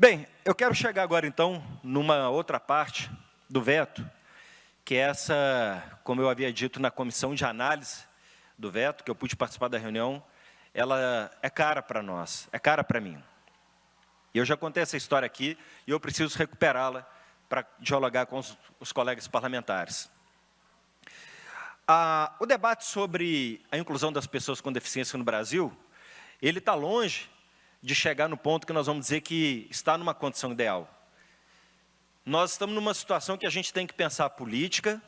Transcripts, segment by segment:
Bem, eu quero chegar agora, então, numa outra parte do veto, que é essa, como eu havia dito na comissão de análise do veto, que eu pude participar da reunião, ela é cara para nós, é cara para mim. E eu já contei essa história aqui, e eu preciso recuperá-la para dialogar com os colegas parlamentares. O debate sobre a inclusão das pessoas com deficiência no Brasil, ele está longe de chegar no ponto que nós vamos dizer que está numa condição ideal. Nós estamos numa situação que a gente tem que pensar a política,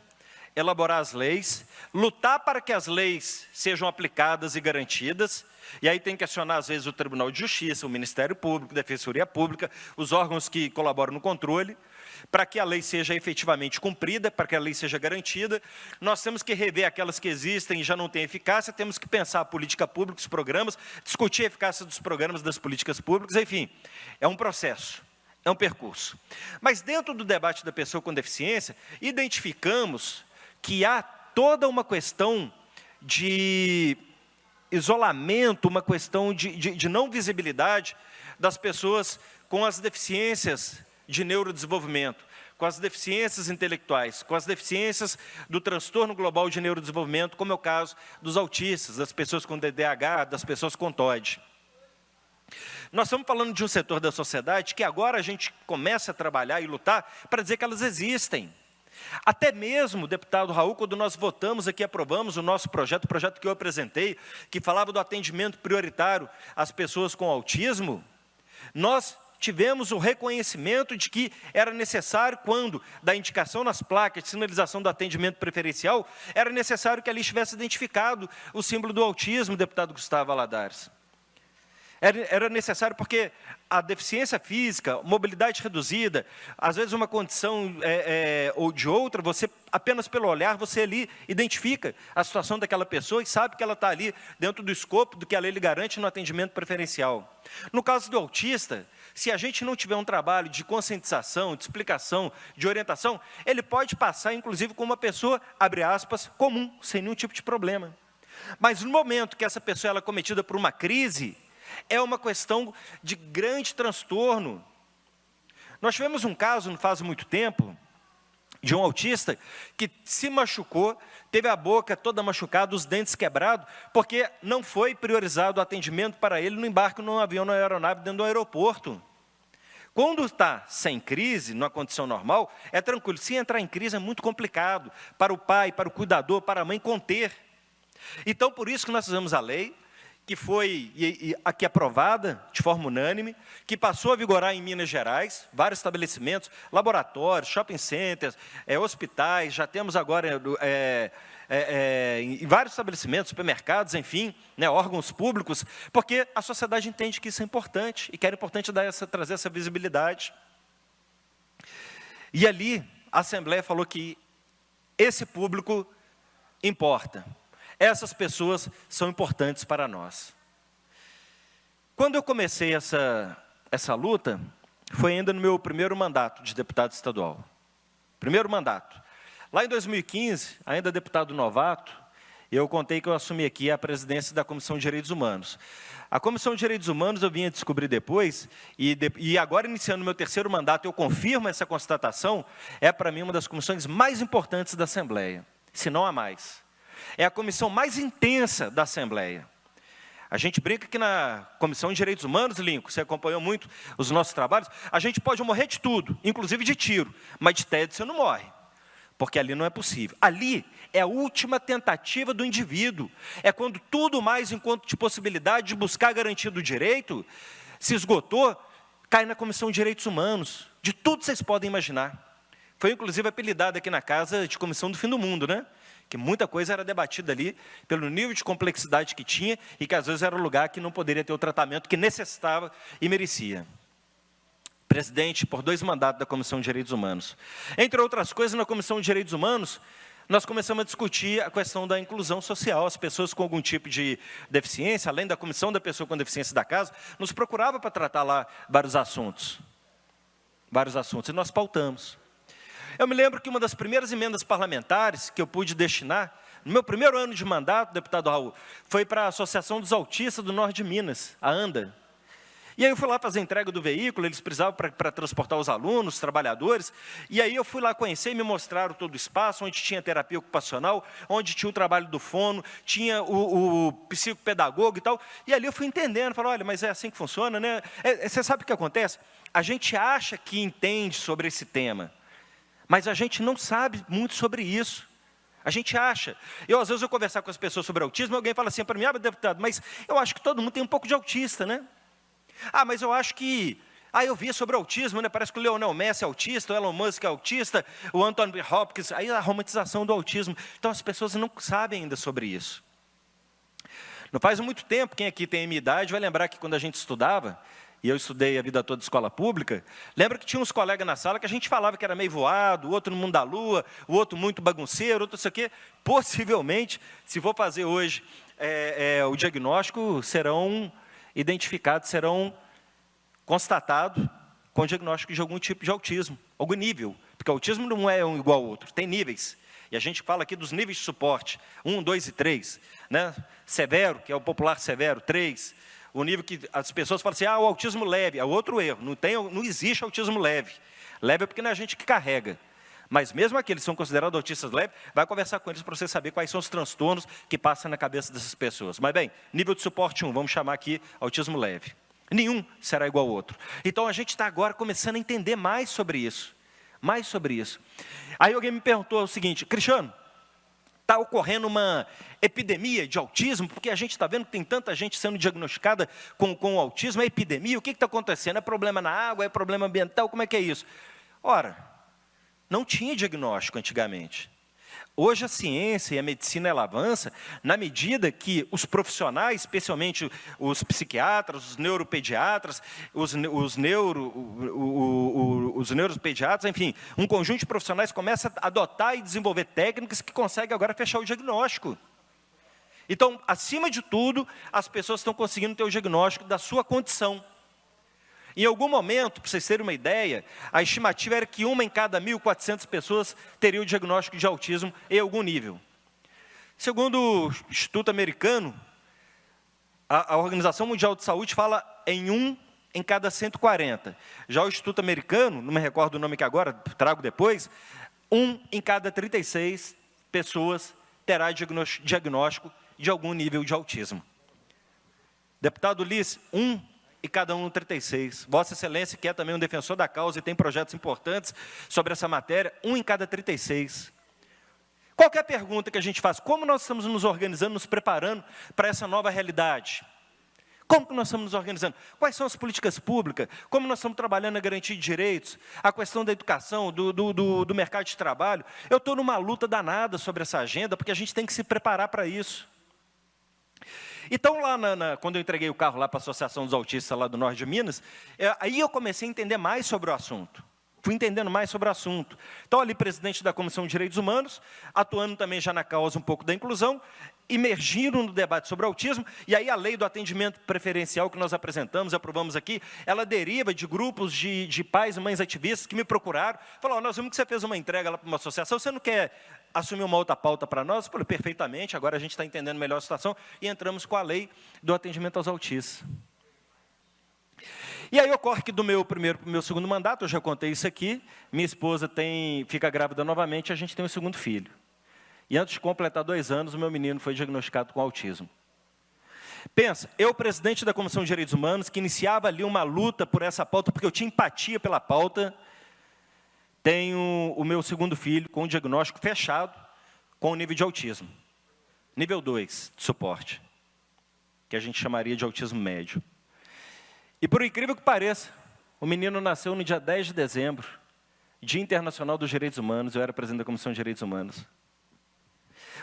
elaborar as leis, lutar para que as leis sejam aplicadas e garantidas, e aí tem que acionar, às vezes, o Tribunal de Justiça, o Ministério Público, a Defensoria Pública, os órgãos que colaboram no controle, para que a lei seja efetivamente cumprida, para que a lei seja garantida. Nós temos que rever aquelas que existem e já não têm eficácia, temos que pensar a política pública, os programas, discutir a eficácia dos programas, das políticas públicas, enfim, é um processo, é um percurso. Mas dentro do debate da pessoa com deficiência, identificamos que há toda uma questão de isolamento, uma questão de não visibilidade das pessoas com as deficiências de neurodesenvolvimento, com as deficiências intelectuais, com as deficiências do transtorno global de neurodesenvolvimento, como é o caso dos autistas, das pessoas com TDAH, das pessoas com TOD. Nós estamos falando de um setor da sociedade que agora a gente começa a trabalhar e lutar para dizer que elas existem. Até mesmo, deputado Raul, quando nós votamos aqui, aprovamos o nosso projeto, o projeto que eu apresentei, que falava do atendimento prioritário às pessoas com autismo, nós tivemos o reconhecimento de que era necessário, quando da indicação nas placas de sinalização do atendimento preferencial, era necessário que ali estivesse identificado o símbolo do autismo, deputado Gustavo Valadares. Era necessário porque a deficiência física, mobilidade reduzida, às vezes uma condição ou de outra, você, apenas pelo olhar, você ali identifica a situação daquela pessoa e sabe que ela está ali dentro do escopo do que a lei lhe garante no atendimento preferencial. No caso do autista, se a gente não tiver um trabalho de conscientização, de explicação, de orientação, ele pode passar, inclusive, como uma pessoa, abre aspas, comum, sem nenhum tipo de problema. Mas no momento que essa pessoa é cometida por uma crise, é uma questão de grande transtorno. Nós tivemos um caso, não faz muito tempo, de um autista que se machucou, teve a boca toda machucada, os dentes quebrados, porque não foi priorizado o atendimento para ele no embarque num avião, na aeronave, dentro do aeroporto. Quando está sem crise, numa condição normal, é tranquilo. Se entrar em crise é muito complicado para o pai, para o cuidador, para a mãe conter. Então, por isso que nós fizemos a lei, que foi aqui aprovada de forma unânime, que passou a vigorar em Minas Gerais, vários estabelecimentos, laboratórios, shopping centers, hospitais, já temos agora em vários estabelecimentos, supermercados, enfim, órgãos públicos, porque a sociedade entende que isso é importante, e que era importante trazer essa visibilidade. E ali, a Assembleia falou que esse público importa. Essas pessoas são importantes para nós. Quando eu comecei essa luta, foi ainda no meu primeiro mandato de deputado estadual. Primeiro mandato. Lá em 2015, ainda deputado novato, eu contei que eu assumi aqui a presidência da Comissão de Direitos Humanos. A Comissão de Direitos Humanos eu vim a descobrir depois, e agora iniciando meu terceiro mandato, eu confirmo essa constatação, é para mim uma das comissões mais importantes da Assembleia, se não a mais. É a comissão mais intensa da Assembleia. A gente brinca que na Comissão de Direitos Humanos, Lincoln, você acompanhou muito os nossos trabalhos, a gente pode morrer de tudo, inclusive de tiro, mas de tédio você não morre, porque ali não é possível. Ali é a última tentativa do indivíduo, é quando tudo mais, enquanto de possibilidade de buscar a garantia do direito, se esgotou, cai na Comissão de Direitos Humanos, de tudo vocês podem imaginar. Foi, inclusive, apelidada aqui na casa de Comissão do Fim do Mundo, né? Que muita coisa era debatida ali, pelo nível de complexidade que tinha, e que às vezes era um lugar que não poderia ter o tratamento que necessitava e merecia. Presidente por 2 mandatos da Comissão de Direitos Humanos. Entre outras coisas, na Comissão de Direitos Humanos, nós começamos a discutir a questão da inclusão social. As pessoas com algum tipo de deficiência, além da Comissão da Pessoa com Deficiência da Casa, nos procurava para tratar lá vários assuntos, e nós pautamos. Eu me lembro que uma das primeiras emendas parlamentares que eu pude destinar, no meu primeiro ano de mandato, deputado Raul, foi para a Associação dos Autistas do Norte de Minas, a ANDA. E aí eu fui lá fazer a entrega do veículo, eles precisavam para transportar os alunos, os trabalhadores, e aí eu fui lá conhecer e me mostraram todo o espaço, onde tinha terapia ocupacional, onde tinha o trabalho do fono, tinha o psicopedagogo e tal, e ali eu fui entendendo, falei, olha, mas é assim que funciona, né? Você sabe o que acontece? A gente acha que entende sobre esse tema, mas a gente não sabe muito sobre isso. A gente acha. Às vezes, eu conversar com as pessoas sobre autismo, alguém fala assim para mim, deputado, mas eu acho que todo mundo tem um pouco de autista, né? Mas eu acho que... eu vi sobre autismo, né? Parece que o Lionel Messi é autista, o Elon Musk é autista, o Anthony Hopkins, aí a romantização do autismo. Então, as pessoas não sabem ainda sobre isso. Não faz muito tempo, quem aqui tem a minha idade vai lembrar que quando a gente estudava, e eu estudei a vida toda em escola pública, lembra que tinha uns colegas na sala que a gente falava que era meio voado, o outro no mundo da lua, o outro muito bagunceiro, outro não sei o quê. Possivelmente, se for fazer hoje o diagnóstico, serão identificados, serão constatados com diagnóstico de algum tipo de autismo, algum nível, porque o autismo não é um igual ao outro, tem níveis. E a gente fala aqui dos níveis de suporte, 1, 2 e 3. Né? Severo, que é o popular severo, 3. O nível que as pessoas falam assim, o autismo leve, é outro erro, não existe autismo leve. Leve é porque não é a gente que carrega. Mas mesmo aqueles que são considerados autistas leves, vai conversar com eles para você saber quais são os transtornos que passam na cabeça dessas pessoas. Mas bem, nível de suporte 1, vamos chamar aqui autismo leve. Nenhum será igual ao outro. Então a gente está agora começando a entender mais sobre isso. Mais sobre isso. Aí alguém me perguntou o seguinte, Cristiano, está ocorrendo uma epidemia de autismo, porque a gente está vendo que tem tanta gente sendo diagnosticada com autismo, é epidemia, o que está acontecendo? É problema na água, é problema ambiental, como é que é isso? Ora, não tinha diagnóstico antigamente. Hoje a ciência e a medicina ela avança na medida que os profissionais, especialmente os psiquiatras, os neuropediatras, os neuropediatras, enfim, um conjunto de profissionais começa a adotar e desenvolver técnicas que conseguem agora fechar o diagnóstico. Então, acima de tudo, as pessoas estão conseguindo ter o diagnóstico da sua condição. Em algum momento, para vocês terem uma ideia, a estimativa era que 1 em cada 1.400 pessoas teria o diagnóstico de autismo em algum nível. Segundo o Instituto Americano, a Organização Mundial de Saúde fala em 1 em cada 140. Já o Instituto Americano, não me recordo o nome que agora, trago depois, 1 em cada 36 pessoas terá diagnóstico de algum nível de autismo. Deputado Ulisses, 1 e cada 1 no 36. Vossa Excelência, que é também um defensor da causa e tem projetos importantes sobre essa matéria, 1 em cada 36. Qualquer pergunta que a gente faz, como nós estamos nos organizando, nos preparando para essa nova realidade? Como que nós estamos nos organizando? Quais são as políticas públicas? Como nós estamos trabalhando na garantia de direitos? A questão da educação, do mercado de trabalho? Eu estou numa luta danada sobre essa agenda, porque a gente tem que se preparar para isso. Então, lá quando eu entreguei o carro lá para a Associação dos Autistas lá do Norte de Minas, aí eu comecei a entender mais sobre o assunto. Fui entendendo mais sobre o assunto. Então, ali, presidente da Comissão de Direitos Humanos, atuando também já na causa um pouco da inclusão, imergindo no debate sobre o autismo, e aí a lei do atendimento preferencial que nós apresentamos, aprovamos aqui, ela deriva de grupos de pais e mães ativistas que me procuraram, falaram, nós vimos que você fez uma entrega lá para uma associação, você não quer assumir uma outra pauta para nós? Eu falei, perfeitamente, agora a gente está entendendo melhor a situação, e entramos com a lei do atendimento aos autistas. E aí ocorre que do meu segundo mandato, eu já contei isso aqui, minha esposa fica grávida novamente, a gente tem um segundo filho. E antes de completar 2 anos, o meu menino foi diagnosticado com autismo. Pensa, eu, presidente da Comissão de Direitos Humanos, que iniciava ali uma luta por essa pauta, porque eu tinha empatia pela pauta, tenho o meu segundo filho com um diagnóstico fechado, com o nível de autismo. Nível 2 de suporte, que a gente chamaria de autismo médio. E por incrível que pareça, o menino nasceu no dia 10 de dezembro, Dia Internacional dos Direitos Humanos, eu era presidente da Comissão de Direitos Humanos.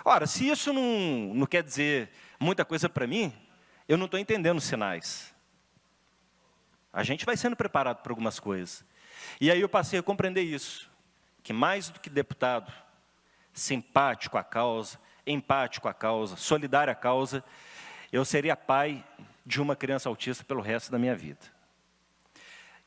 Ora, se isso não quer dizer muita coisa para mim, eu não estou entendendo os sinais. A gente vai sendo preparado para algumas coisas. E aí eu passei a compreender isso, que mais do que deputado, simpático à causa, empático à causa, solidário à causa, eu seria pai de uma criança autista pelo resto da minha vida.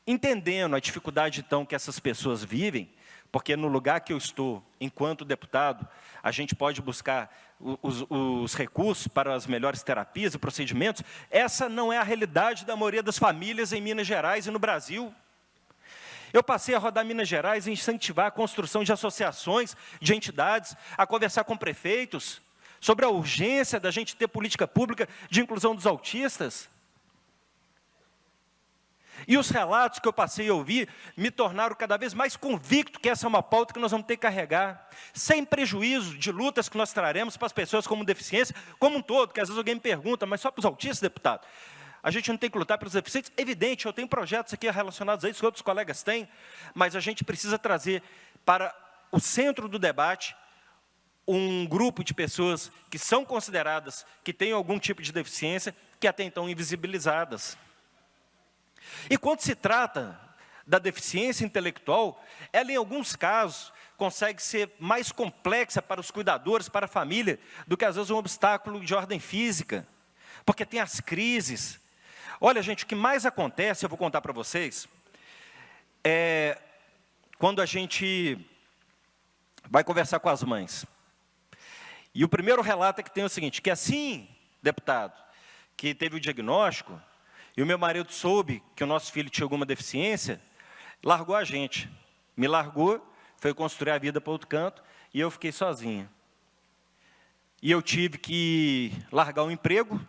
Entendendo a dificuldade, então, que essas pessoas vivem, porque no lugar que eu estou, enquanto deputado, a gente pode buscar os recursos para as melhores terapias e procedimentos. Essa não é a realidade da maioria das famílias em Minas Gerais e no Brasil. Eu passei a rodar Minas Gerais e incentivar a construção de associações, de entidades, a conversar com prefeitos sobre a urgência da gente ter política pública de inclusão dos autistas. E os relatos que eu passei a ouvir me tornaram cada vez mais convicto que essa é uma pauta que nós vamos ter que carregar, sem prejuízo de lutas que nós traremos para as pessoas com deficiência, como um todo, que às vezes alguém me pergunta, mas só para os autistas, deputado? A gente não tem que lutar pelos deficientes? Evidente, eu tenho projetos aqui relacionados a isso, que outros colegas têm, mas a gente precisa trazer para o centro do debate um grupo de pessoas que são consideradas, que têm algum tipo de deficiência, que até então invisibilizadas. E quando se trata da deficiência intelectual, ela, em alguns casos, consegue ser mais complexa para os cuidadores, para a família, do que, às vezes, um obstáculo de ordem física, porque tem as crises. Olha, gente, o que mais acontece, eu vou contar para vocês, é quando a gente vai conversar com as mães. E o primeiro relato é que tem o seguinte, que assim, deputado, que teve o diagnóstico, e o meu marido soube que o nosso filho tinha alguma deficiência, largou a gente. Me largou, foi construir a vida para outro canto, e eu fiquei sozinha. E eu tive que largar o emprego,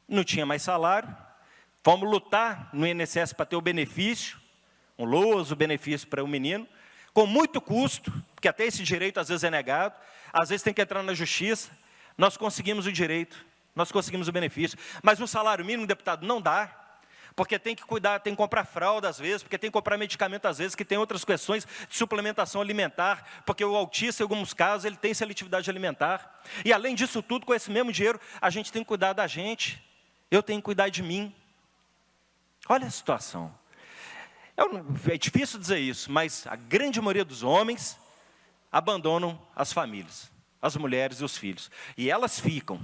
não tinha mais salário, fomos lutar no INSS para ter o benefício, um louso benefício para o menino, com muito custo, porque até esse direito às vezes é negado, às vezes tem que entrar na justiça, nós conseguimos o direito, nós conseguimos o benefício, mas um salário mínimo, deputado, não dá, porque tem que cuidar, tem que comprar fralda às vezes, porque tem que comprar medicamento às vezes, que tem outras questões de suplementação alimentar, porque o autista, em alguns casos, ele tem seletividade alimentar, e além disso tudo, com esse mesmo dinheiro, a gente tem que cuidar da gente, eu tenho que cuidar de mim. Olha a situação. É difícil dizer isso, mas a grande maioria dos homens abandonam as famílias, as mulheres e os filhos, e elas ficam.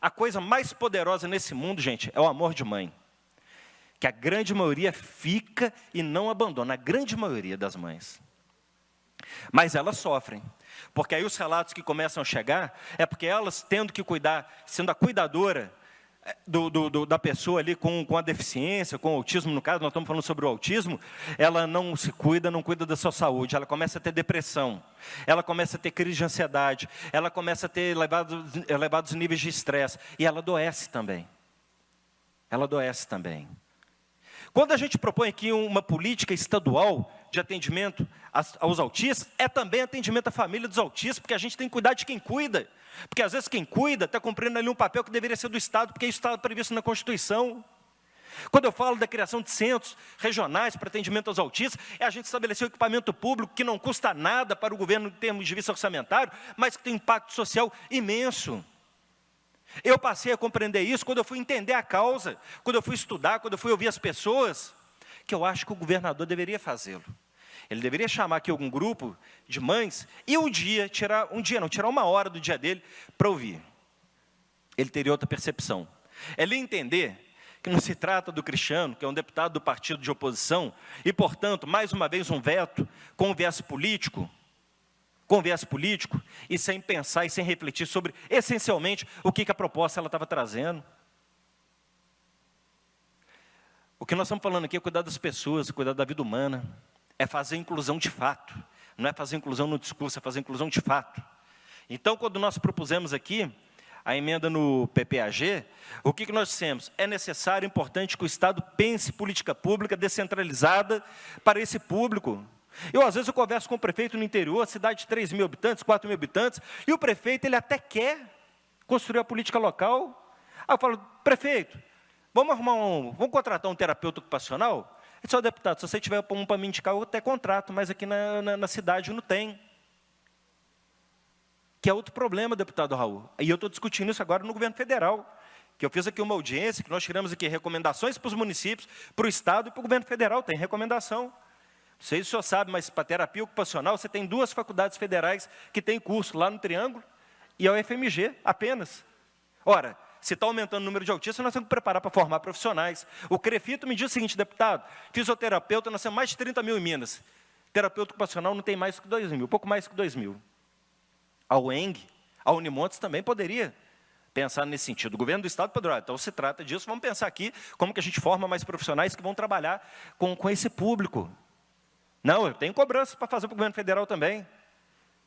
A coisa mais poderosa nesse mundo, gente, é o amor de mãe. Que a grande maioria fica e não abandona, a grande maioria das mães. Mas elas sofrem, porque aí os relatos que começam a chegar, é porque elas tendo que cuidar, sendo a cuidadora da pessoa ali com a deficiência, com o autismo, no caso, nós estamos falando sobre o autismo, ela não se cuida, não cuida da sua saúde, ela começa a ter depressão, ela começa a ter crise de ansiedade, ela começa a ter elevados níveis de estresse, e ela adoece também. Quando a gente propõe aqui uma política estadual de atendimento aos autistas, é também atendimento à família dos autistas, porque a gente tem que cuidar de quem cuida. Porque às vezes quem cuida está cumprindo ali um papel que deveria ser do Estado, porque isso está previsto na Constituição. Quando eu falo da criação de centros regionais para atendimento aos autistas, é a gente estabelecer um equipamento público que não custa nada para o governo em termos de vista orçamentário, mas que tem um impacto social imenso. Eu passei a compreender isso quando eu fui entender a causa, quando eu fui estudar, quando eu fui ouvir as pessoas, que eu acho que o governador deveria fazê-lo. Ele deveria chamar aqui algum grupo de mães e tirar uma hora do dia dele para ouvir. Ele teria outra percepção. Ele entender que não se trata do Cristiano, que é um deputado do partido de oposição, e, portanto, mais uma vez um veto com viés político, e sem pensar e sem refletir sobre, essencialmente, o que a proposta estava trazendo. O que nós estamos falando aqui é cuidar das pessoas, cuidar da vida humana, é fazer inclusão de fato, não é fazer inclusão no discurso, é fazer inclusão de fato. Então, quando nós propusemos aqui a emenda no PPAG, o que nós dissemos? É necessário, importante que o Estado pense política pública descentralizada para esse público. Às vezes, eu converso com o prefeito no interior, cidade de 3 mil habitantes, 4 mil habitantes, e o prefeito, ele até quer construir a política local. Aí eu falo, prefeito, vamos contratar um terapeuta ocupacional? Ele disse, deputado, se você tiver um para me indicar, eu até contrato, mas aqui na cidade não tem. Que é outro problema, deputado Raul. E eu estou discutindo isso agora no governo federal, que eu fiz aqui uma audiência, que nós tiramos aqui recomendações para os municípios, para o Estado e para o governo federal, tem recomendação. Não sei se o senhor sabe, mas para terapia ocupacional, você tem 2 faculdades federais que têm curso, lá no Triângulo e a UFMG, apenas. Ora, Se está aumentando o número de autistas, nós temos que preparar para formar profissionais. O CREFITO me diz o seguinte, deputado, fisioterapeuta, nós temos mais de 30 mil em Minas. Terapeuta ocupacional não tem mais que 2 mil, pouco mais que 2 mil. A UENG, a Unimontes também poderia pensar nesse sentido. O governo do Estado poderia, então se trata disso, vamos pensar aqui como que a gente forma mais profissionais que vão trabalhar com esse público. Não, eu tenho cobrança para fazer para o governo federal também.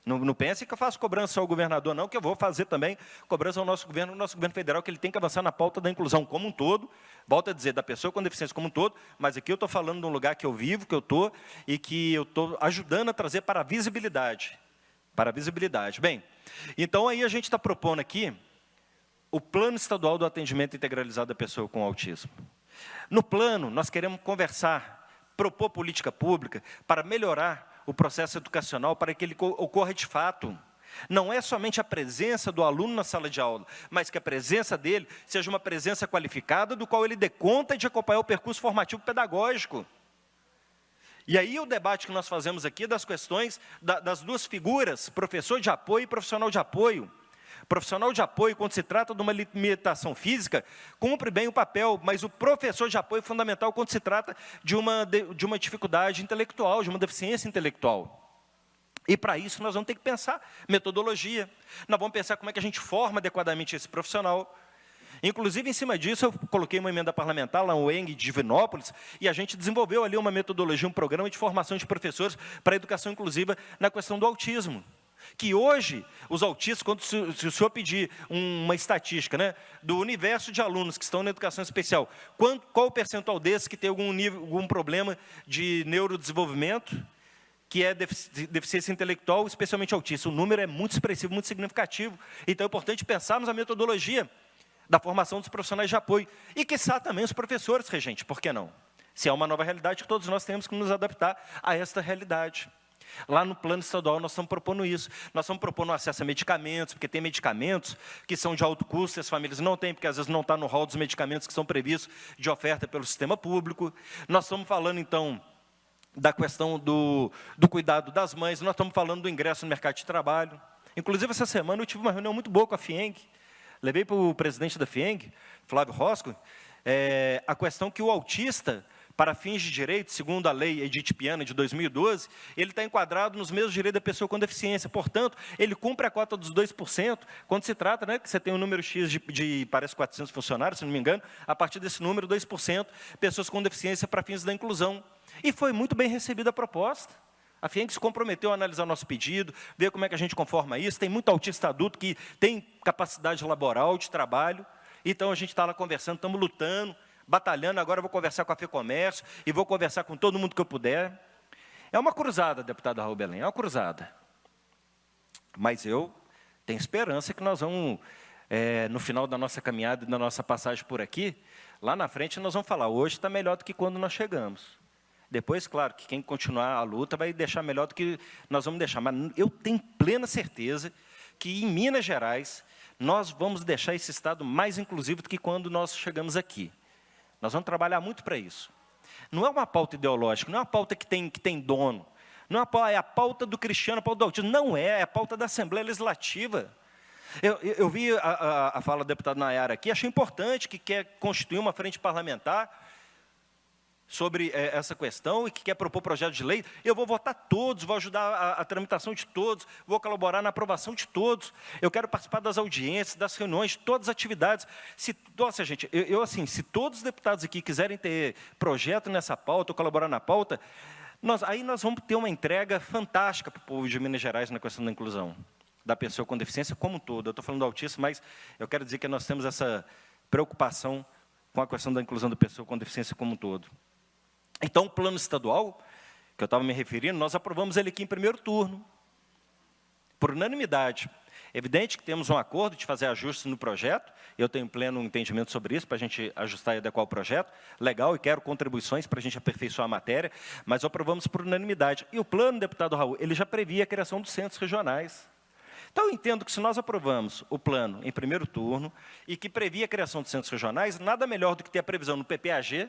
Não pense que eu faço cobrança ao governador, não, que eu vou fazer também cobrança ao nosso governo federal, que ele tem que avançar na pauta da inclusão como um todo, volto a dizer, da pessoa com deficiência como um todo, mas aqui eu estou falando de um lugar que eu vivo, que eu estou, e que eu estou ajudando a trazer para a visibilidade. Para a visibilidade. Bem, então aí a gente está propondo aqui o Plano Estadual do Atendimento Integralizado da Pessoa com Autismo. No plano, nós queremos conversar, propor política pública para melhorar o processo educacional para que ele ocorra de fato. Não é somente a presença do aluno na sala de aula, mas que a presença dele seja uma presença qualificada, do qual ele dê conta de acompanhar o percurso formativo pedagógico. E aí o debate que nós fazemos aqui das questões das duas figuras, professor de apoio e profissional de apoio. Profissional de apoio, quando se trata de uma limitação física, cumpre bem o papel, mas o professor de apoio é fundamental quando se trata de uma dificuldade intelectual, de uma deficiência intelectual. E, para isso, nós vamos ter que pensar metodologia. Nós vamos pensar como é que a gente forma adequadamente esse profissional. Inclusive, em cima disso, eu coloquei uma emenda parlamentar lá no UENG de Divinópolis, e a gente desenvolveu ali uma metodologia, um programa de formação de professores para a educação inclusiva na questão do autismo. Que hoje, os autistas, quando se o senhor pedir uma estatística, né, do universo de alunos que estão na educação especial, qual o percentual desses que tem algum problema de neurodesenvolvimento, que é deficiência intelectual, especialmente autista? O número é muito expressivo, muito significativo. Então, é importante pensarmos a metodologia da formação dos profissionais de apoio. E, quiçá, também os professores, regente, por que não? Se é uma nova realidade, todos nós temos que nos adaptar a esta realidade. Lá no plano estadual, nós estamos propondo isso. Nós estamos propondo acesso a medicamentos, porque tem medicamentos que são de alto custo, e as famílias não têm, porque às vezes não está no rol dos medicamentos que são previstos de oferta pelo sistema público. Nós estamos falando, então, da questão do cuidado das mães, nós estamos falando do ingresso no mercado de trabalho. Inclusive, essa semana eu tive uma reunião muito boa com a FIENG. Levei para o presidente da FIENG, Flávio Rosco, a questão que o autista, para fins de direito, segundo a lei Edith Piana, de 2012, ele está enquadrado nos mesmos direitos da pessoa com deficiência. Portanto, ele cumpre a cota dos 2%, quando se trata, né, que você tem um número X de parece, 400 funcionários, se não me engano, a partir desse número, 2%, pessoas com deficiência para fins da inclusão. E foi muito bem recebida a proposta. A FIENG se comprometeu a analisar o nosso pedido, ver como é que a gente conforma isso. Tem muito autista adulto que tem capacidade laboral, de trabalho. Então, a gente está lá conversando, estamos lutando, batalhando. Agora eu vou conversar com a FEComércio e vou conversar com todo mundo que eu puder. É uma cruzada, deputado Raul Belém, é uma cruzada. Mas eu tenho esperança que nós vamos, no final da nossa caminhada e da nossa passagem por aqui, lá na frente nós vamos falar, hoje está melhor do que quando nós chegamos. Depois, claro, que quem continuar a luta vai deixar melhor do que nós vamos deixar. Mas eu tenho plena certeza que, em Minas Gerais, nós vamos deixar esse Estado mais inclusivo do que quando nós chegamos aqui. Nós vamos trabalhar muito para isso. Não é uma pauta ideológica, não é uma pauta que tem dono. Não é a pauta do Cristiano, a pauta do autismo. Não é a pauta da Assembleia Legislativa. Eu vi a fala do deputado Nayara aqui, achei importante, que quer constituir uma frente parlamentar sobre essa questão e que quer propor projeto de lei. Eu vou votar todos, vou ajudar a tramitação de todos, vou colaborar na aprovação de todos. Eu quero participar das audiências, das reuniões, de todas as atividades. Nossa, gente, assim, se todos os deputados aqui quiserem ter projeto nessa pauta, ou colaborar na pauta, aí nós vamos ter uma entrega fantástica para o povo de Minas Gerais na questão da inclusão da pessoa com deficiência como um todo. Eu estou falando do autismo, mas eu quero dizer que nós temos essa preocupação com a questão da inclusão da pessoa com deficiência como um todo. Então, o plano estadual, que eu estava me referindo, nós aprovamos ele aqui em primeiro turno, por unanimidade. É evidente que temos um acordo de fazer ajustes no projeto, eu tenho pleno entendimento sobre isso, para a gente ajustar e adequar o projeto, legal, e quero contribuições para a gente aperfeiçoar a matéria, mas aprovamos por unanimidade. E o plano, deputado Raul, ele já previa a criação dos centros regionais. Então, eu entendo que se nós aprovamos o plano em primeiro turno, e que previa a criação dos centros regionais, nada melhor do que ter a previsão no PPAG,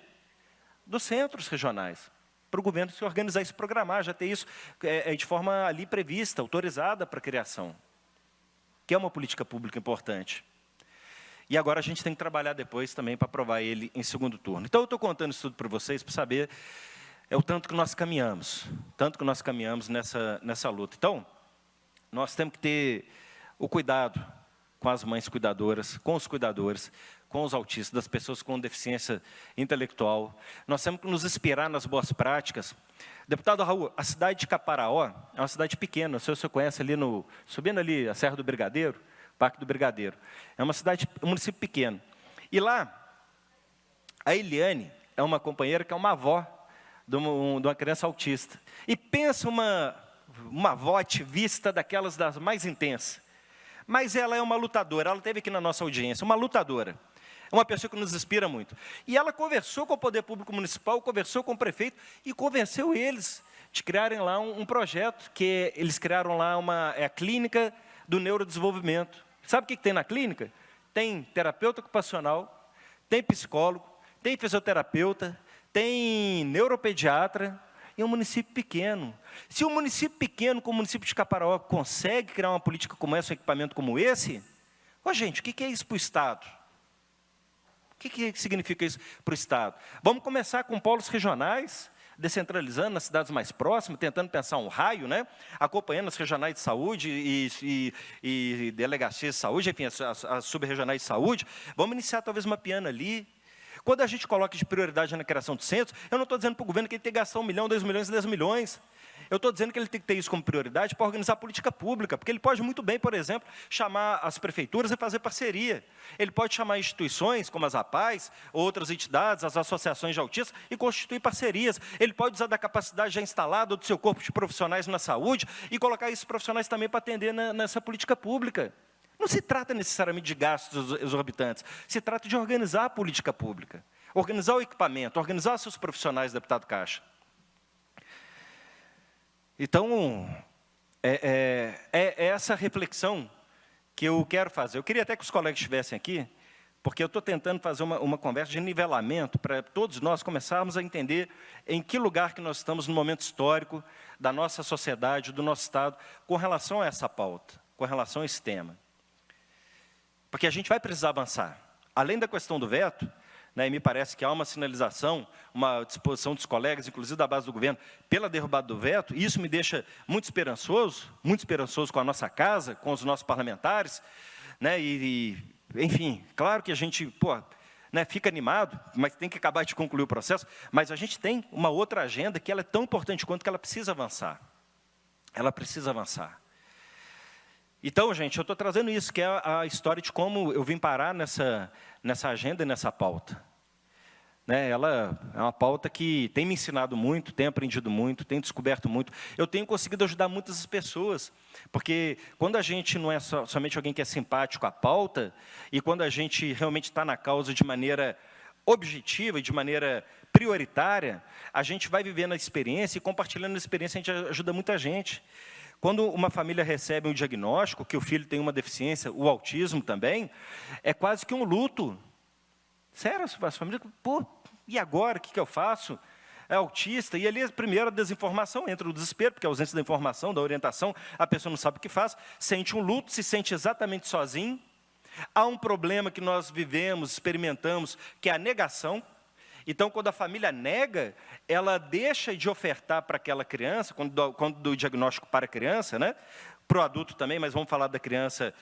dos centros regionais, para o governo se organizar e se programar, já ter isso de forma ali prevista, autorizada para a criação, que é uma política pública importante. E agora a gente tem que trabalhar depois também para aprovar ele em segundo turno. Então, eu estou contando isso tudo para vocês, para saber o tanto que nós caminhamos, nessa luta. Então, nós temos que ter o cuidado com as mães cuidadoras, com os cuidadores, com os autistas, das pessoas com deficiência intelectual. Nós temos que nos inspirar nas boas práticas. Deputado Raul, a cidade de Caparaó é uma cidade pequena, não sei se você conhece ali subindo ali a Serra do Brigadeiro, Parque do Brigadeiro. É um município pequeno. E lá, a Eliane é uma companheira que é uma avó de uma criança autista. E pensa uma avó ativista daquelas das mais intensas. Mas ela é uma lutadora, ela esteve aqui na nossa audiência, uma lutadora. É uma pessoa que nos inspira muito. E ela conversou com o Poder Público Municipal, conversou com o prefeito e convenceu eles de criarem lá um projeto, que eles criaram lá a clínica do neurodesenvolvimento. Sabe o que tem na clínica? Tem terapeuta ocupacional, tem psicólogo, tem fisioterapeuta, tem neuropediatra, e é um município pequeno. Se um município pequeno, como o município de Caparaó, consegue criar uma política como essa, um equipamento como esse, gente, o que é isso para o Estado? O que significa isso para o Estado? Vamos começar com polos regionais, descentralizando nas cidades mais próximas, tentando pensar um raio, né? Acompanhando as regionais de saúde e delegacias de saúde, enfim, as subregionais de saúde. Vamos iniciar talvez mapeando ali. Quando a gente coloca de prioridade na criação de centros, eu não estou dizendo para o governo que ele tem que gastar 1 milhão, 2 milhões, 10 milhões. Eu estou dizendo que ele tem que ter isso como prioridade para organizar a política pública, porque ele pode muito bem, por exemplo, chamar as prefeituras e fazer parceria. Ele pode chamar instituições, como as APAES, outras entidades, as associações de autistas, e constituir parcerias. Ele pode usar da capacidade já instalada do seu corpo de profissionais na saúde e colocar esses profissionais também para atender nessa política pública. Não se trata necessariamente de gastos exorbitantes, se trata de organizar a política pública, organizar o equipamento, organizar seus profissionais, deputado Caixa. Então, é essa reflexão que eu quero fazer. Eu queria até que os colegas estivessem aqui, porque eu estou tentando fazer uma conversa de nivelamento para todos nós começarmos a entender em que lugar que nós estamos no momento histórico da nossa sociedade, do nosso Estado, com relação a essa pauta, com relação a esse tema. Porque a gente vai precisar avançar. Além da questão do veto, né, e me parece que há uma sinalização, uma disposição dos colegas, inclusive da base do governo, pela derrubada do veto, e isso me deixa muito esperançoso com a nossa casa, com os nossos parlamentares, né, enfim, claro que a gente né, fica animado, mas tem que acabar de concluir o processo, mas a gente tem uma outra agenda que ela é tão importante quanto que ela precisa avançar. Ela precisa avançar. Então, gente, eu estou trazendo isso, que é a história de como eu vim parar nessa agenda e nessa pauta. Né, ela é uma pauta que tem me ensinado muito, tem aprendido muito, tem descoberto muito. Eu tenho conseguido ajudar muitas pessoas, porque quando a gente não é somente alguém que é simpático à pauta, e quando a gente realmente está na causa de maneira objetiva e de maneira prioritária, a gente vai vivendo a experiência e compartilhando a experiência, a gente ajuda muita gente. Quando uma família recebe um diagnóstico, que o filho tem uma deficiência, o autismo também, é quase que um luto. Sério, as famílias, e agora, o que eu faço? É autista, e ali, primeiro, a desinformação, entra o desespero, porque a ausência da informação, da orientação, a pessoa não sabe o que faz, sente um luto, se sente exatamente sozinho. Há um problema que nós vivemos, experimentamos, que é a negação. Então, quando a família nega, ela deixa de ofertar para aquela criança, quando do diagnóstico para a criança, né? Para o adulto também, mas vamos falar da criança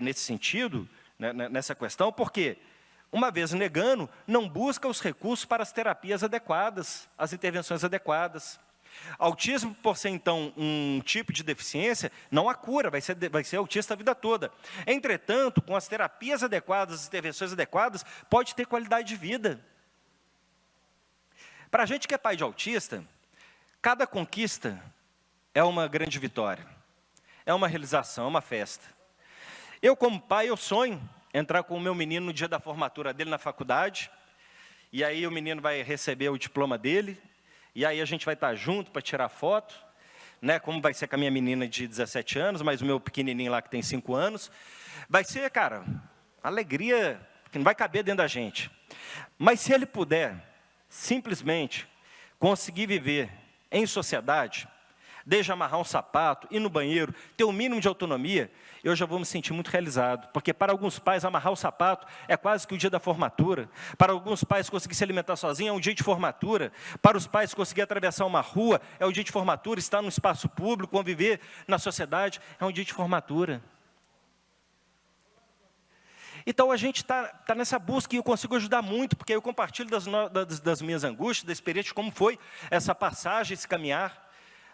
nesse sentido, né, nessa questão, porque, uma vez negando, não busca os recursos para as terapias adequadas, as intervenções adequadas. Autismo, por ser, então, um tipo de deficiência, não há cura, vai ser autista a vida toda. Entretanto, com as terapias adequadas, as intervenções adequadas, pode ter qualidade de vida. Para a gente que é pai de autista, cada conquista é uma grande vitória, é uma realização, é uma festa. Eu, como pai, eu sonho entrar com o meu menino no dia da formatura dele na faculdade, e aí o menino vai receber o diploma dele, e aí a gente vai estar junto para tirar foto, né, como vai ser com a minha menina de 17 anos, mas o meu pequenininho lá que tem 5 anos. Vai ser, cara, alegria que não vai caber dentro da gente. Mas se ele puder simplesmente conseguir viver em sociedade, desde amarrar um sapato, ir no banheiro, ter o mínimo de autonomia, eu já vou me sentir muito realizado. Porque para alguns pais, amarrar o sapato é quase que o dia da formatura. Para alguns pais, conseguir se alimentar sozinho é um dia de formatura. Para os pais, conseguir atravessar uma rua é um dia de formatura. Estar num espaço público, conviver na sociedade, é um dia de formatura. Então, a gente está nessa busca e eu consigo ajudar muito, porque eu compartilho das minhas angústias, da experiência de como foi essa passagem, esse caminhar,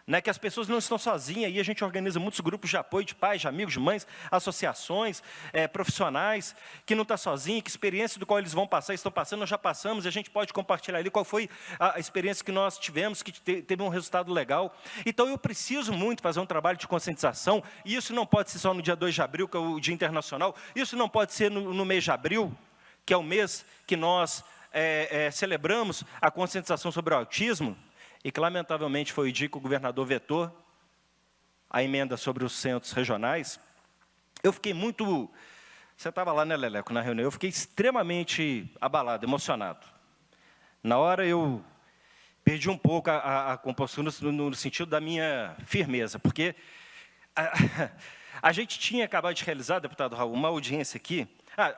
né, que as pessoas não estão sozinhas, e a gente organiza muitos grupos de apoio de pais, de amigos, de mães, associações, profissionais, que não estão sozinhos, que experiência do qual eles vão passar, estão passando, nós já passamos, e a gente pode compartilhar ali qual foi a experiência que nós tivemos, que teve um resultado legal. Então, eu preciso muito fazer um trabalho de conscientização, e isso não pode ser só no dia 2 de abril, que é o Dia Internacional, isso não pode ser no mês de abril, que é o mês que nós celebramos a conscientização sobre o autismo, e que, lamentavelmente, foi o dia que o governador vetou a emenda sobre os centros regionais. Eu fiquei muito... Você estava lá, né, Leleco, na reunião? Eu fiquei extremamente abalado, emocionado. Na hora, eu perdi um pouco a compostura no sentido da minha firmeza, porque a gente tinha acabado de realizar, deputado Raul, uma audiência aqui.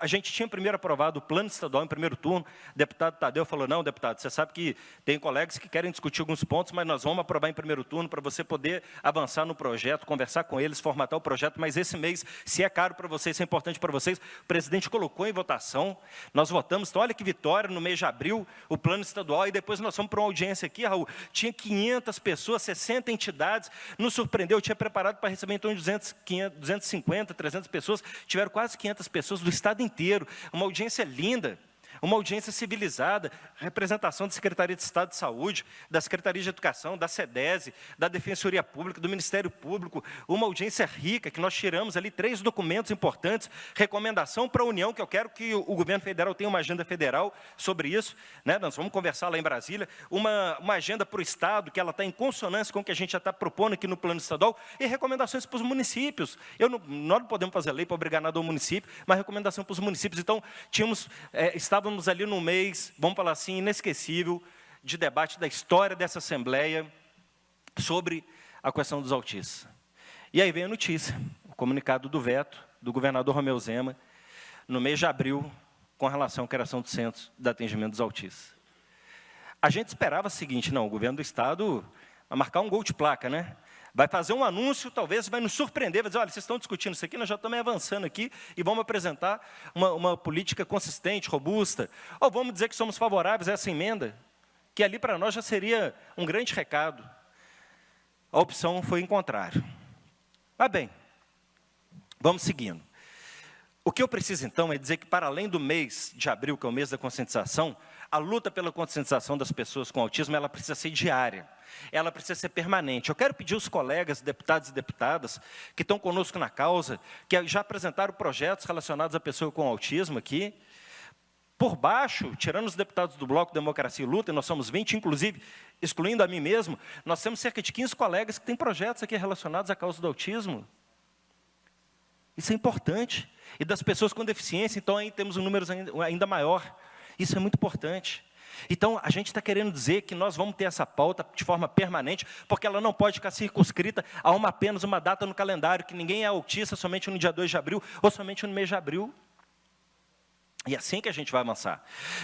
A gente tinha primeiro aprovado o plano estadual em primeiro turno, o deputado Tadeu falou, não, deputado, você sabe que tem colegas que querem discutir alguns pontos, mas nós vamos aprovar em primeiro turno para você poder avançar no projeto, conversar com eles, formatar o projeto, mas esse mês, se é caro para vocês, se é importante para vocês, o presidente colocou em votação, nós votamos, então olha que vitória, no mês de abril, o plano estadual, e depois nós fomos para uma audiência aqui, Raul, tinha 500 pessoas, 60 entidades, nos surpreendeu, eu tinha preparado para receber em torno de 250, 300 pessoas, tiveram quase 500 pessoas do estado inteiro, uma audiência linda, uma audiência civilizada, representação da Secretaria de Estado de Saúde, da Secretaria de Educação, da SEDESE, da Defensoria Pública, do Ministério Público, uma audiência rica, que nós tiramos ali 3 documentos importantes, recomendação para a União, que eu quero que o governo federal tenha uma agenda federal sobre isso, né? Nós vamos conversar lá em Brasília, uma agenda para o Estado, que ela está em consonância com o que a gente já está propondo aqui no plano estadual, e recomendações para os municípios. Nós não podemos fazer lei para obrigar nada ao município, mas recomendação para os municípios. Então, estávamos ali num mês, vamos falar assim, inesquecível, de debate da história dessa Assembleia sobre a questão dos autistas. E aí vem a notícia, o comunicado do veto do governador Romeu Zema, no mês de abril, com relação à criação dos centros de atendimento dos autistas. A gente esperava o seguinte, não, o governo do Estado vai marcar um gol de placa, né? Vai fazer um anúncio, talvez vai nos surpreender, vai dizer, olha, vocês estão discutindo isso aqui, nós já estamos avançando aqui e vamos apresentar uma política consistente, robusta. Ou vamos dizer que somos favoráveis a essa emenda, que ali para nós já seria um grande recado. A opção foi em contrário. Mas bem, vamos seguindo. O que eu preciso, então, é dizer que, para além do mês de abril, que é o mês da conscientização, a luta pela conscientização das pessoas com autismo, ela precisa ser diária, ela precisa ser permanente. Eu quero pedir aos colegas, deputados e deputadas, que estão conosco na causa, que já apresentaram projetos relacionados à pessoa com autismo aqui, por baixo, tirando os deputados do Bloco Democracia e Luta, e nós somos 20, inclusive, excluindo a mim mesmo, nós temos cerca de 15 colegas que têm projetos aqui relacionados à causa do autismo. Isso é importante. E das pessoas com deficiência, então, aí temos um número ainda maior. Isso é muito importante. Então, a gente está querendo dizer que nós vamos ter essa pauta de forma permanente, porque ela não pode ficar circunscrita a apenas uma data no calendário, que ninguém é autista somente no dia 2 de abril, ou somente no mês de abril. E é assim que a gente vai avançar.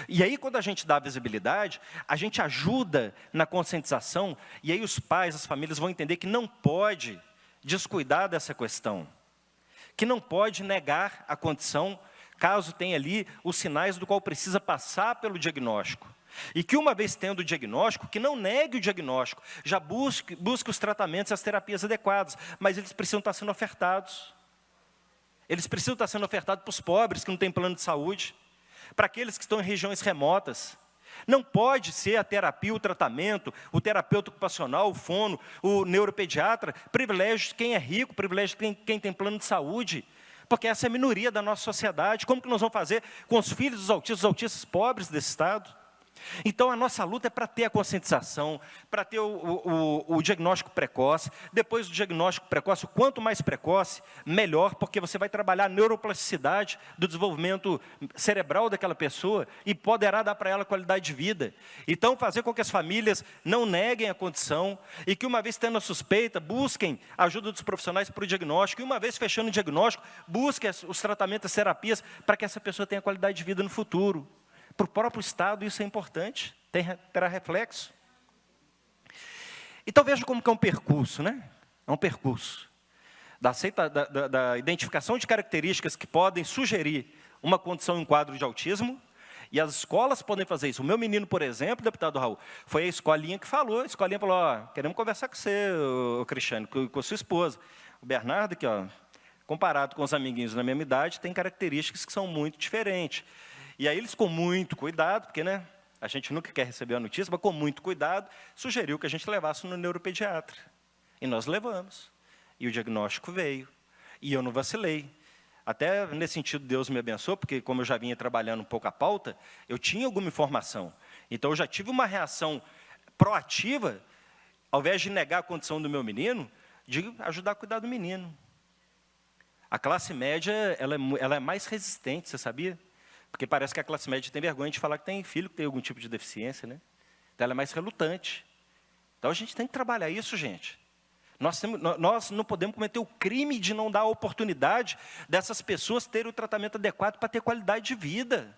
E aí, quando a gente dá visibilidade, a gente ajuda na conscientização, e aí os pais, as famílias vão entender que não pode descuidar dessa questão, que não pode negar a condição, caso tenha ali os sinais do qual precisa passar pelo diagnóstico. E que, uma vez tendo o diagnóstico, que não negue o diagnóstico, já busque os tratamentos e as terapias adequadas, mas eles precisam estar sendo ofertados. Eles precisam estar sendo ofertados para os pobres que não têm plano de saúde, para aqueles que estão em regiões remotas. Não pode ser a terapia, o tratamento, o terapeuta ocupacional, o fono, o neuropediatra, privilégio de quem é rico, privilégio de quem tem plano de saúde, porque essa é a minoria da nossa sociedade. Como que nós vamos fazer com os filhos dos autistas pobres desse Estado? Então, a nossa luta é para ter a conscientização, para ter o diagnóstico precoce. Depois do diagnóstico precoce, quanto mais precoce, melhor, porque você vai trabalhar a neuroplasticidade do desenvolvimento cerebral daquela pessoa e poderá dar para ela qualidade de vida. Então, fazer com que as famílias não neguem a condição e que, uma vez tendo a suspeita, busquem a ajuda dos profissionais para o diagnóstico. E, uma vez fechando o diagnóstico, busquem os tratamentos, as terapias, para que essa pessoa tenha qualidade de vida no futuro. Para o próprio Estado, isso é importante, terá reflexo. Então, veja como que é um percurso, né? É um percurso da identificação de características que podem sugerir uma condição em um quadro de autismo, e as escolas podem fazer isso. O meu menino, por exemplo, deputado Raul, foi a escolinha que falou, a escolinha falou, ó, queremos conversar com você, Cristiano, com a sua esposa. O Bernardo, aqui, ó, comparado com os amiguinhos da mesma idade, tem características que são muito diferentes. E aí eles, com muito cuidado, porque, né, a gente nunca quer receber a notícia, mas com muito cuidado, sugeriu que a gente levasse no neuropediatra. E nós levamos. E o diagnóstico veio. E eu não vacilei. Até nesse sentido, Deus me abençoou, porque como eu já vinha trabalhando um pouco a pauta, eu tinha alguma informação. Então, eu já tive uma reação proativa, ao invés de negar a condição do meu menino, de ajudar a cuidar do menino. A classe média, ela é mais resistente, você sabia? Porque parece que a classe média tem vergonha de falar que tem filho que tem algum tipo de deficiência, né? Então, ela é mais relutante. Então, a gente tem que trabalhar isso, gente. Nós não podemos cometer o crime de não dar a oportunidade dessas pessoas terem o tratamento adequado para ter qualidade de vida.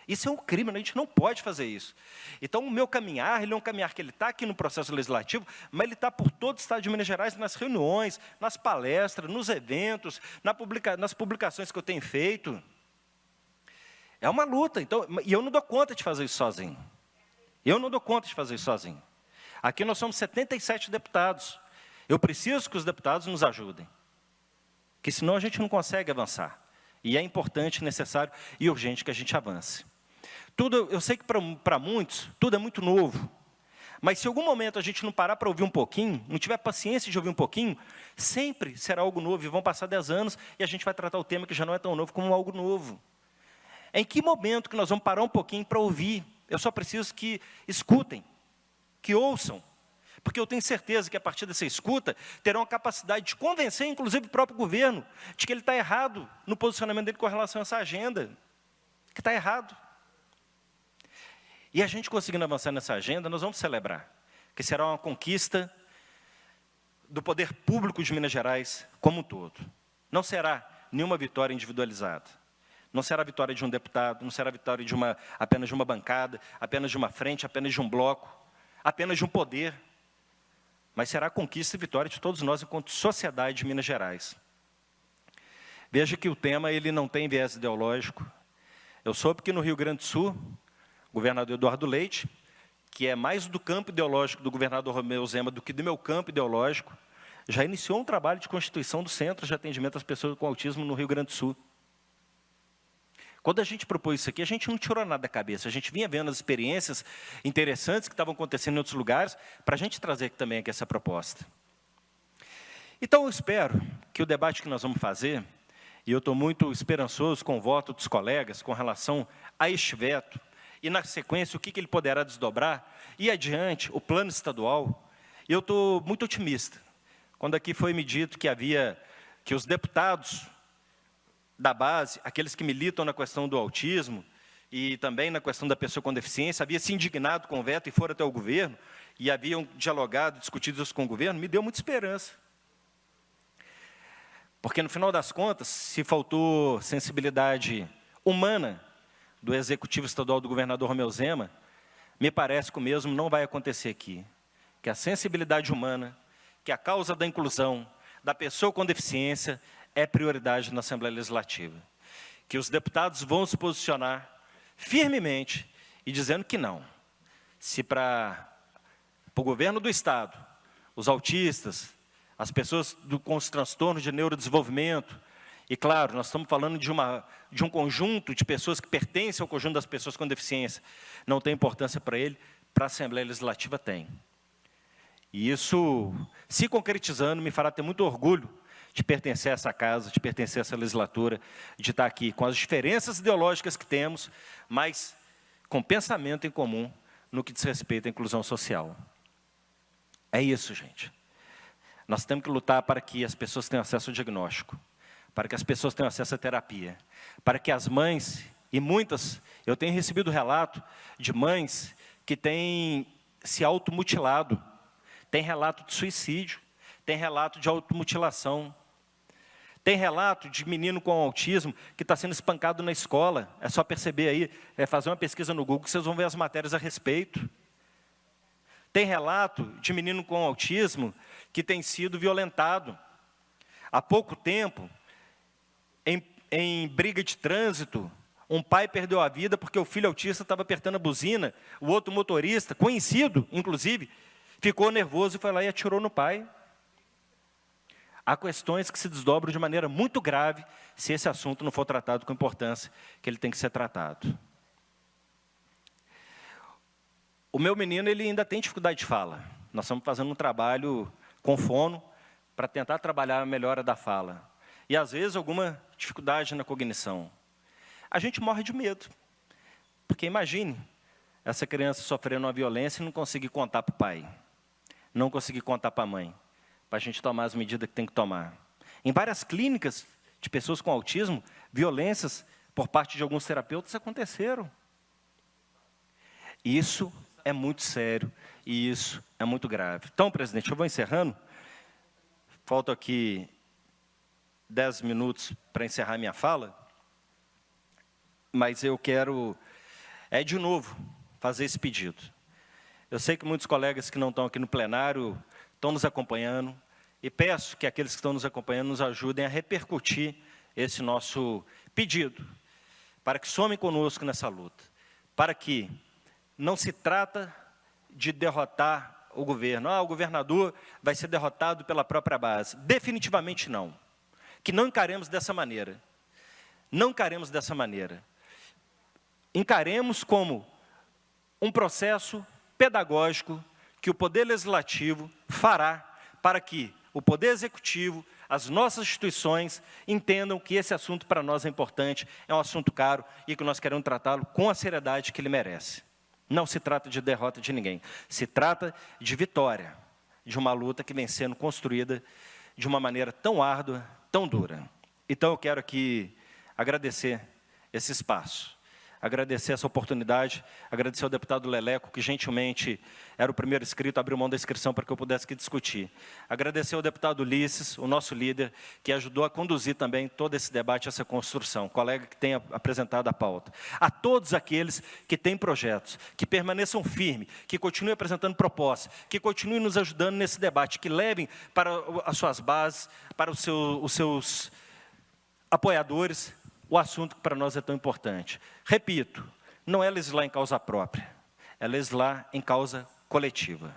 Isso é um crime, a gente não pode fazer isso. Então, o meu caminhar, ele é um caminhar que ele está aqui no processo legislativo, mas ele está por todo o Estado de Minas Gerais, nas reuniões, nas palestras, nos eventos, nas publicações que eu tenho feito. É uma luta, então, e eu não dou conta de fazer isso sozinho. Eu não dou conta de fazer isso sozinho. Aqui nós somos 77 deputados. Eu preciso que os deputados nos ajudem, porque senão a gente não consegue avançar. E é importante, necessário e urgente que a gente avance. Eu sei que para muitos, tudo é muito novo. Mas se em algum momento a gente não parar para ouvir um pouquinho, não tiver paciência de ouvir um pouquinho, sempre será algo novo, e vão passar 10 anos, e a gente vai tratar o tema que já não é tão novo como algo novo. Em que momento que nós vamos parar um pouquinho para ouvir? Eu só preciso que escutem, que ouçam, porque eu tenho certeza que, a partir dessa escuta, terão a capacidade de convencer, inclusive, o próprio governo, de que ele está errado no posicionamento dele com relação a essa agenda, que está errado. E a gente conseguindo avançar nessa agenda, nós vamos celebrar, que será uma conquista do poder público de Minas Gerais como um todo. Não será nenhuma vitória individualizada. Não será a vitória de um deputado, não será a vitória apenas de uma bancada, apenas de uma frente, apenas de um bloco, apenas de um poder, mas será a conquista e vitória de todos nós enquanto sociedade de Minas Gerais. Veja que o tema ele não tem viés ideológico. Eu soube que no Rio Grande do Sul, o governador Eduardo Leite, que é mais do campo ideológico do governador Romeu Zema do que do meu campo ideológico, já iniciou um trabalho de constituição do Centro de Atendimento às Pessoas com Autismo no Rio Grande do Sul. Quando a gente propôs isso aqui, a gente não tirou nada da cabeça. A gente vinha vendo as experiências interessantes que estavam acontecendo em outros lugares, para a gente trazer também aqui essa proposta. Então, eu espero que o debate que nós vamos fazer, e eu estou muito esperançoso com o voto dos colegas com relação a este veto, e na sequência, o que ele poderá desdobrar, e adiante, o plano estadual, eu estou muito otimista. Quando aqui foi me dito que os deputados da base, aqueles que militam na questão do autismo e também na questão da pessoa com deficiência, havia se indignado com o veto e foram até o governo e haviam dialogado, discutido isso com o governo, me deu muita esperança. Porque, no final das contas, se faltou sensibilidade humana do Executivo Estadual do governador Romeu Zema, me parece que o mesmo não vai acontecer aqui. Que a sensibilidade humana, que a causa da inclusão da pessoa com deficiência é prioridade na Assembleia Legislativa. Que os deputados vão se posicionar firmemente e dizendo que não. Se para o governo do Estado, os autistas, as pessoas com os transtornos de neurodesenvolvimento, e claro, nós estamos falando de um conjunto de pessoas que pertencem ao conjunto das pessoas com deficiência, não tem importância para ele, para a Assembleia Legislativa tem. E isso, se concretizando, me fará ter muito orgulho de pertencer a essa casa, de pertencer a essa legislatura, de estar aqui com as diferenças ideológicas que temos, mas com pensamento em comum no que diz respeito à inclusão social. É isso, gente. Nós temos que lutar para que as pessoas tenham acesso ao diagnóstico, para que as pessoas tenham acesso à terapia, para que as mães, e muitas, eu tenho recebido relato de mães que têm se automutilado, tem relato de suicídio, tem relato de automutilação, tem relato de menino com autismo que está sendo espancado na escola. É só perceber aí, fazer uma pesquisa no Google, que vocês vão ver as matérias a respeito. Tem relato de menino com autismo que tem sido violentado. Há pouco tempo, em briga de trânsito, um pai perdeu a vida porque o filho autista estava apertando a buzina, o outro motorista, conhecido, inclusive, ficou nervoso e foi lá e atirou no pai. Há questões que se desdobram de maneira muito grave se esse assunto não for tratado com a importância que ele tem que ser tratado. O meu menino ele ainda tem dificuldade de fala. Nós estamos fazendo um trabalho com fono para tentar trabalhar a melhora da fala. E, às vezes, alguma dificuldade na cognição. A gente morre de medo. Porque, imagine, essa criança sofrendo uma violência e não conseguir contar para o pai. Não conseguir contar para a mãe. Para a gente tomar as medidas que tem que tomar. Em várias clínicas de pessoas com autismo, violências por parte de alguns terapeutas aconteceram. Isso é muito sério e isso é muito grave. Então, presidente, eu vou encerrando. Faltam aqui 10 minutos para encerrar minha fala. Mas eu quero, de novo, fazer esse pedido. Eu sei que muitos colegas que não estão aqui no plenário estão nos acompanhando, e peço que aqueles que estão nos acompanhando nos ajudem a repercutir esse nosso pedido, para que somem conosco nessa luta, para que não se trata de derrotar o governo. O governador vai ser derrotado pela própria base. Definitivamente não. Que não encaremos dessa maneira. Não encaremos dessa maneira. Encaremos como um processo pedagógico que o Poder Legislativo fará para que o Poder Executivo, as nossas instituições, entendam que esse assunto para nós é importante, é um assunto caro e que nós queremos tratá-lo com a seriedade que ele merece. Não se trata de derrota de ninguém, se trata de vitória, de uma luta que vem sendo construída de uma maneira tão árdua, tão dura. Então, eu quero aqui agradecer esse espaço. Agradecer essa oportunidade, agradecer ao deputado Leleco, que gentilmente era o primeiro inscrito, abriu mão da inscrição para que eu pudesse aqui discutir. Agradecer ao deputado Ulisses, o nosso líder, que ajudou a conduzir também todo esse debate, essa construção, colega que tem apresentado a pauta. A todos aqueles que têm projetos, que permaneçam firmes, que continuem apresentando propostas, que continuem nos ajudando nesse debate, que levem para as suas bases, para os seus apoiadores, o assunto que para nós é tão importante. Repito, não é legislar em causa própria, é legislar em causa coletiva.